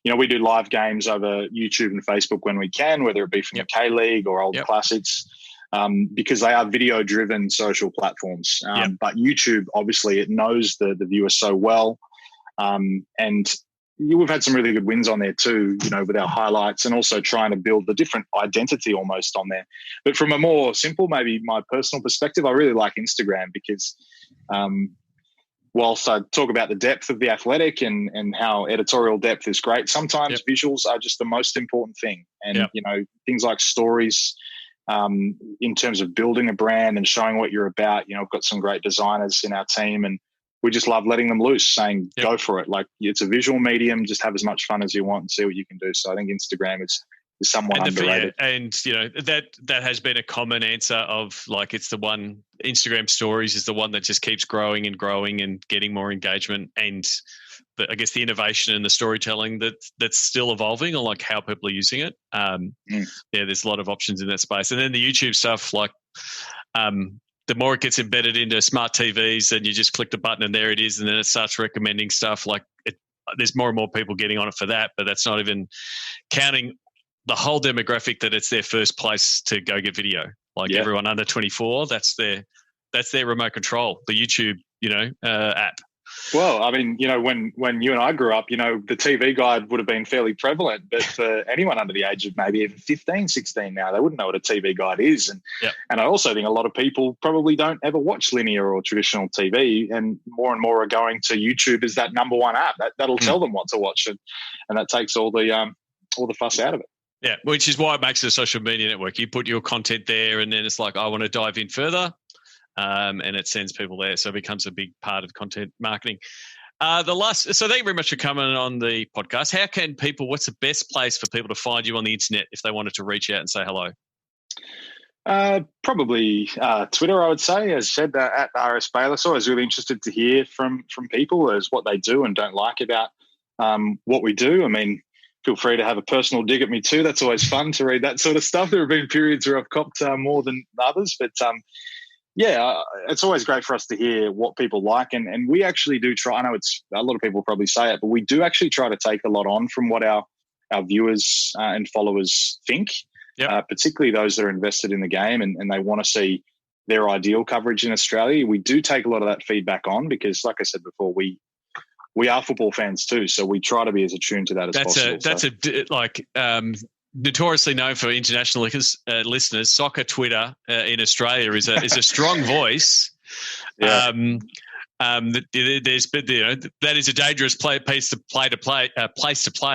You know, we do live games over YouTube and Facebook when we can, whether it be from the K-League or old classics, because they are video-driven social platforms. But YouTube, obviously, it knows the viewer so well. And we've had some really good wins on there too, you know, with our highlights and also trying to build the different identity almost on there. But from a more simple, maybe my personal perspective, I really like Instagram because whilst I talk about the depth of The Athletic and how editorial depth is great, sometimes visuals are just the most important thing. And, you know, things like stories in terms of building a brand and showing what you're about. You know, I've got some great designers in our team and we just love letting them loose, saying, go for it. Like, it's a visual medium, just have as much fun as you want and see what you can do. So I think Instagram is somewhat underrated. And, you know, that has been a common answer of like, it's the one, Instagram stories is the one that just keeps growing and growing and getting more engagement. And I guess the innovation and the storytelling that's still evolving on like how people are using it. There's a lot of options in that space. And then the YouTube stuff, like, the more it gets embedded into smart TVs and you just click the button and there it is. And then it starts recommending stuff like there's more and more people getting on it for that, but that's not even counting the whole demographic that it's their first place to go get video. Like everyone under 24, that's their remote control, the YouTube, you know, app. Well, I mean, you know, when you and I grew up, you know, the TV guide would have been fairly prevalent, but for anyone under the age of maybe even 15, 16 now, they wouldn't know what a TV guide is. And I also think a lot of people probably don't ever watch linear or traditional TV, and more are going to YouTube as that number one app. That'll tell them what to watch, and that takes all the fuss out of it. Yeah, which is why it makes it a social media network. You put your content there and then it's like, I want to dive in further. And it sends people there. So it becomes a big part of content marketing. So thank you very much for coming on the podcast. What's the best place for people to find you on the internet if they wanted to reach out and say hello? Probably Twitter, I would say, as said, at RS Bayliss. Always really interested to hear from people as what they do and don't like about what we do. I mean, feel free to have a personal dig at me too. That's always fun to read that sort of stuff. There have been periods where I've copped more than others, but it's always great for us to hear what people like. And we actually do try, I know it's a lot of people probably say it, but we do actually try to take a lot on from what our viewers and followers think, particularly those that are invested in the game and they want to see their ideal coverage in Australia. We do take a lot of that feedback on because, like I said before, we we are football fans too, so we try to be as attuned to that as possible. Notoriously known for international listeners. Soccer Twitter in Australia is a strong voice. Yeah. That is a dangerous place to play,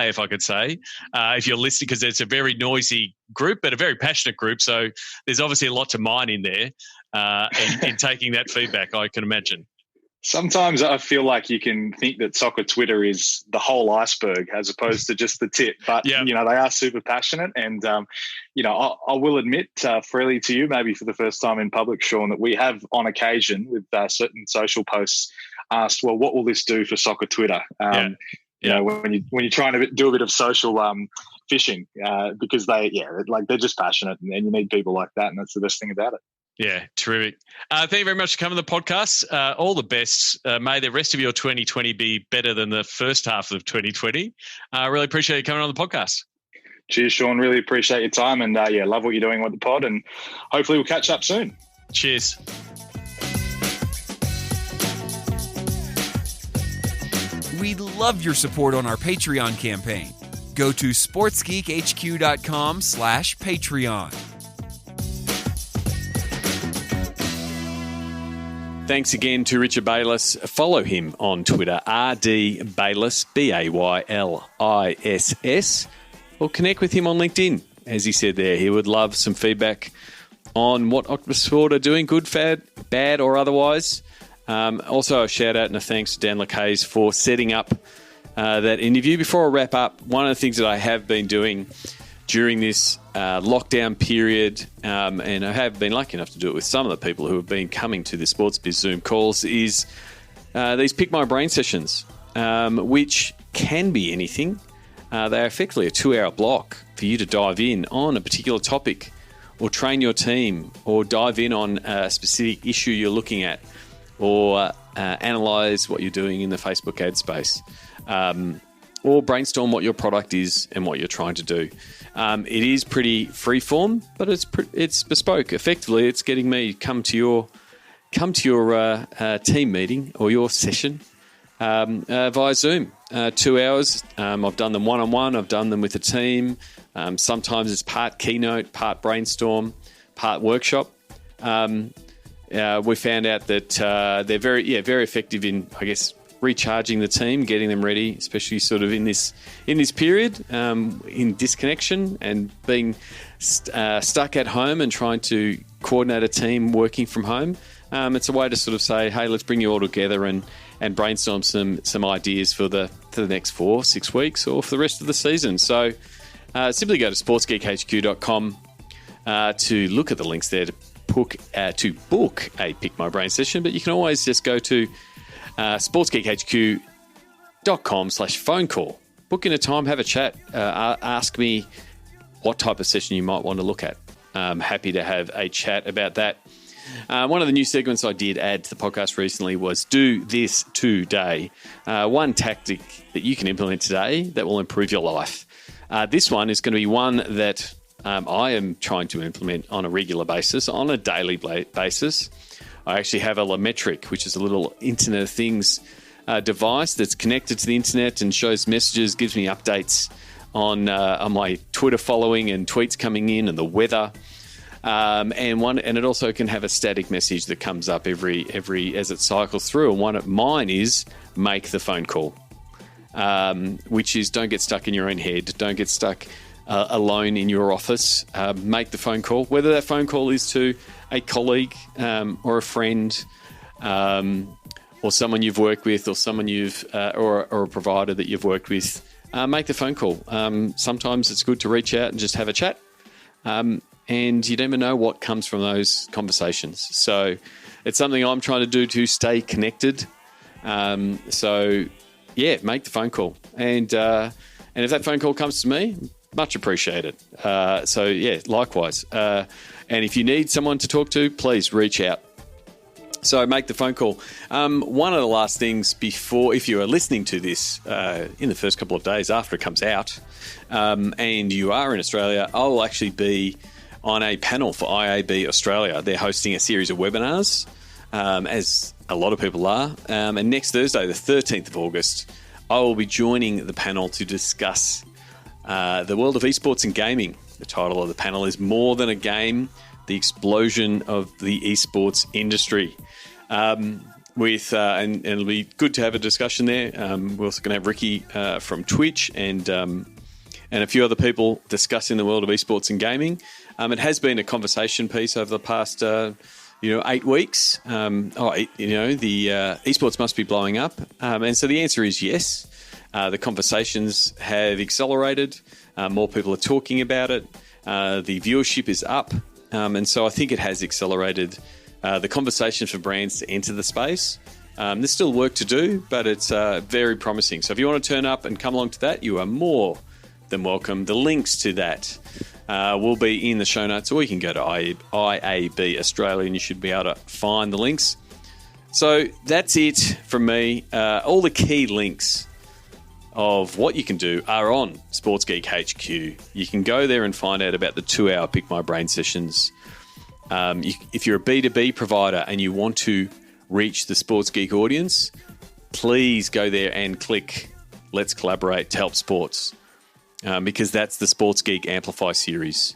if I could say, if you're listening, because it's a very noisy group, but a very passionate group. So there's obviously a lot to mine in there, in taking that feedback, I can imagine. Sometimes I feel like you can think that soccer Twitter is the whole iceberg as opposed to just the tip. But, they are super passionate. And, I will admit freely to you, maybe for the first time in public, Sean, that we have on occasion with certain social posts asked, well, what will this do for soccer Twitter? When you're trying to do a bit of social fishing, because they're just passionate, and you need people like that. And that's the best thing about it. Yeah, terrific. Thank you very much for coming to the podcast. All the best. May the rest of your 2020 be better than the first half of 2020. I really appreciate you coming on the podcast. Cheers, Sean. Really appreciate your time. And, love what you're doing with the pod. And hopefully we'll catch up soon. Cheers. We'd love your support on our Patreon campaign. Go to sportsgeekhq.com/Patreon. Thanks again to Richard Bayliss. Follow him on Twitter, rdbayliss, Bayliss, or connect with him on LinkedIn. As he said there, he would love some feedback on what Octopus Sport are doing, good, bad, or otherwise. Also, a shout-out and a thanks to Dan Lacaze for setting up that interview. Before I wrap up, one of the things that I have been doing during this lockdown period, and I have been lucky enough to do it with some of the people who have been coming to the Sports Biz Zoom calls, is these Pick My Brain sessions, which can be anything. They're effectively a 2-hour block for you to dive in on a particular topic, or train your team, or dive in on a specific issue you're looking at, or analyse what you're doing in the Facebook ad space, or brainstorm what your product is and what you're trying to do. It is pretty freeform, but it's bespoke. Effectively, it's getting me come to your team meeting or your session via Zoom. 2 hours. I've done them one-on-one. I've done them with a team. Sometimes it's part keynote, part brainstorm, part workshop. We found out that they're very effective in, I guess, recharging the team, getting them ready, especially sort of in this period, in disconnection and being stuck at home and trying to coordinate a team working from home. It's a way to sort of say, hey, let's bring you all together and brainstorm some ideas for the next 4-6 weeks or for the rest of the season. So simply go to sportsgeekhq.com to look at the links there to book a Pick My Brain session, but you can always just go to sportsgeekhq.com/phone call. Book in a time, have a chat, ask me what type of session you might want to look at. I'm happy to have a chat about that. One of the new segments I did add to the podcast recently was Do This Today. One tactic that you can implement today that will improve your life. This one is going to be one that I am trying to implement on a regular basis, on a daily basis. I actually have a Lametric, which is a little Internet of Things device that's connected to the internet and shows messages, gives me updates on my Twitter following and tweets coming in and the weather. And it also can have a static message that comes up every as it cycles through. And one of mine is make the phone call, which is don't get stuck in your own head, don't get stuck alone in your office. Make the phone call, whether that phone call is to a colleague or a friend, or someone you've worked with, or someone or a provider that you've worked with. Make the phone call. Sometimes it's good to reach out and just have a chat, and you never know what comes from those conversations. So it's something I'm trying to do to stay connected. So yeah, make the phone call, and if that phone call comes to me, much appreciated. So yeah, likewise. And if you need someone to talk to, please reach out. So make the phone call. One of the last things before, if you are listening to this in the first couple of days after it comes out, and you are in Australia, I will actually be on a panel for IAB Australia. They're hosting a series of webinars, as a lot of people are. And next Thursday, the 13th of August, I will be joining the panel to discuss the world of esports and gaming. The title of the panel is More Than a Game, the Explosion of the Esports Industry. And it'll be good to have a discussion there. We're also going to have Ricky from Twitch and a few other people discussing the world of esports and gaming. It has been a conversation piece over the past 8 weeks. The esports must be blowing up. And so the answer is yes. The conversations have accelerated. More people are talking about it. The viewership is up. And so I think it has accelerated the conversation for brands to enter the space. There's still work to do, but it's very promising. So if you want to turn up and come along to that, you are more than welcome. The links to that will be in the show notes, or you can go to IAB Australia and you should be able to find the links. So that's it from me. All the key links of what you can do are on Sports Geek HQ. You can go there and find out about the 2-hour Pick My Brain sessions. If you're a B2B provider and you want to reach the Sports Geek audience, please go there and click Let's Collaborate to Help Sports, because that's the Sports Geek Amplify series.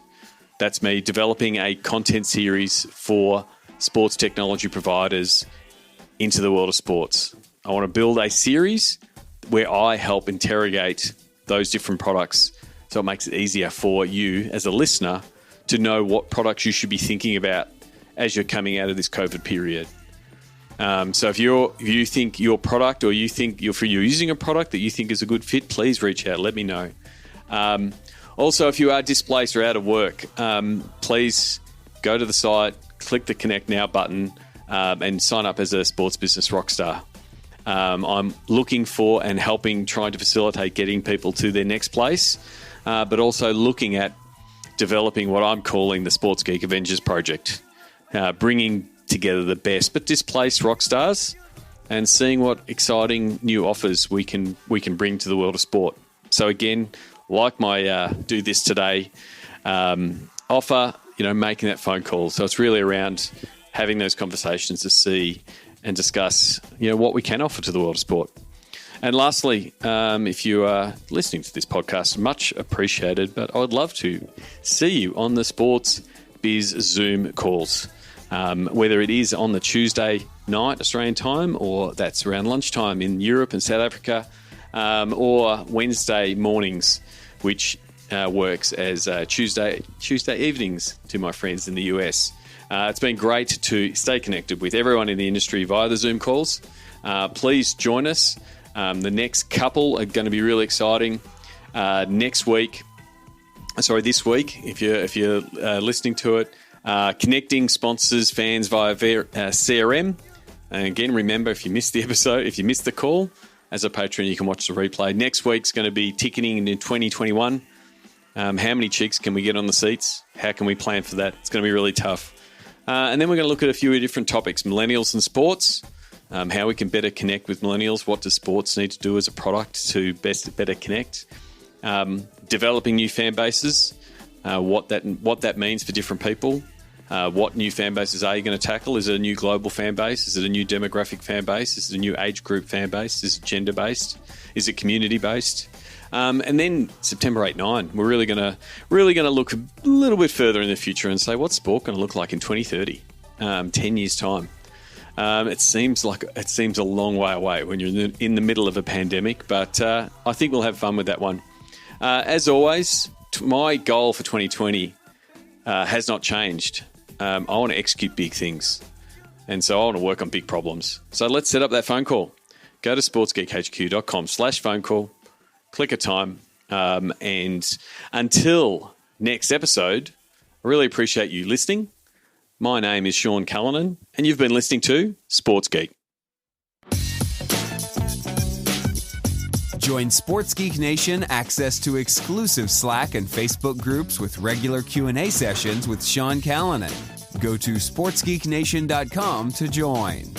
That's me developing a content series for sports technology providers into the world of sports. I want to build a series where I help interrogate those different products so it makes it easier for you as a listener to know what products you should be thinking about as you're coming out of this COVID period. So if you think your product, or you think you're using a product that you think is a good fit, please reach out. Let me know. Also, if you are displaced or out of work, please go to the site, click the Connect Now button, and sign up as a sports business rockstar. I'm looking for and trying to facilitate getting people to their next place, but also looking at developing what I'm calling the Sports Geek Avengers Project, bringing together the best but displaced rock stars and seeing what exciting new offers we can bring to the world of sport. So again, like my do this today offer, making that phone call. So it's really around having those conversations to see and discuss, what we can offer to the world of sport. And lastly, if you are listening to this podcast, much appreciated, but I would love to see you on the Sports Biz Zoom calls, whether it is on the Tuesday night Australian time, or that's around lunchtime in Europe and South Africa, or Wednesday mornings, which works as Tuesday evenings to my friends in the US. It's been great to stay connected with everyone in the industry via the Zoom calls. Please join us. The next couple are going to be really exciting. This week, if you're listening to it, connecting sponsors, fans via CRM. And again, remember, if you missed the episode, if you missed the call, as a patron, you can watch the replay. Next week's going to be ticketing in 2021. How many chicks can we get on the seats? How can we plan for that? It's going to be really tough. And then we're going to look at a few different topics: millennials and sports, how we can better connect with millennials. What does sports need to do as a product to better connect? Developing new fan bases, what that means for different people. What new fan bases are you going to tackle? Is it a new global fan base? Is it a new demographic fan base? Is it a new age group fan base? Is it gender-based? Is it community-based? And then September 8-9, we're really going to look a little bit further in the future and say, what's sport going to look like in 2030, 10 years' time? It seems a long way away when you're in the middle of a pandemic, but I think we'll have fun with that one. As always, my goal for 2020 has not changed. I want to execute big things, and so I want to work on big problems. So let's set up that phone call. Go to sportsgeekhq.com/phone call. Click a time, and until next episode, I really appreciate you listening. My name is Sean Callanan, and you've been listening to Sports Geek. Join Sports Geek Nation access to exclusive Slack and Facebook groups with regular Q&A sessions with Sean Callanan. Go to sportsgeeknation.com to join.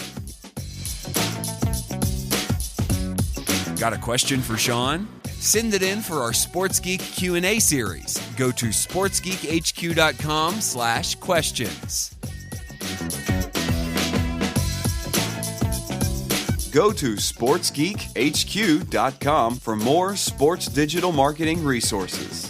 Got a question for Sean? Send it in for our Sports Geek Q&A series. Go to sportsgeekhq.com/questions. Go to sportsgeekhq.com for more sports digital marketing resources.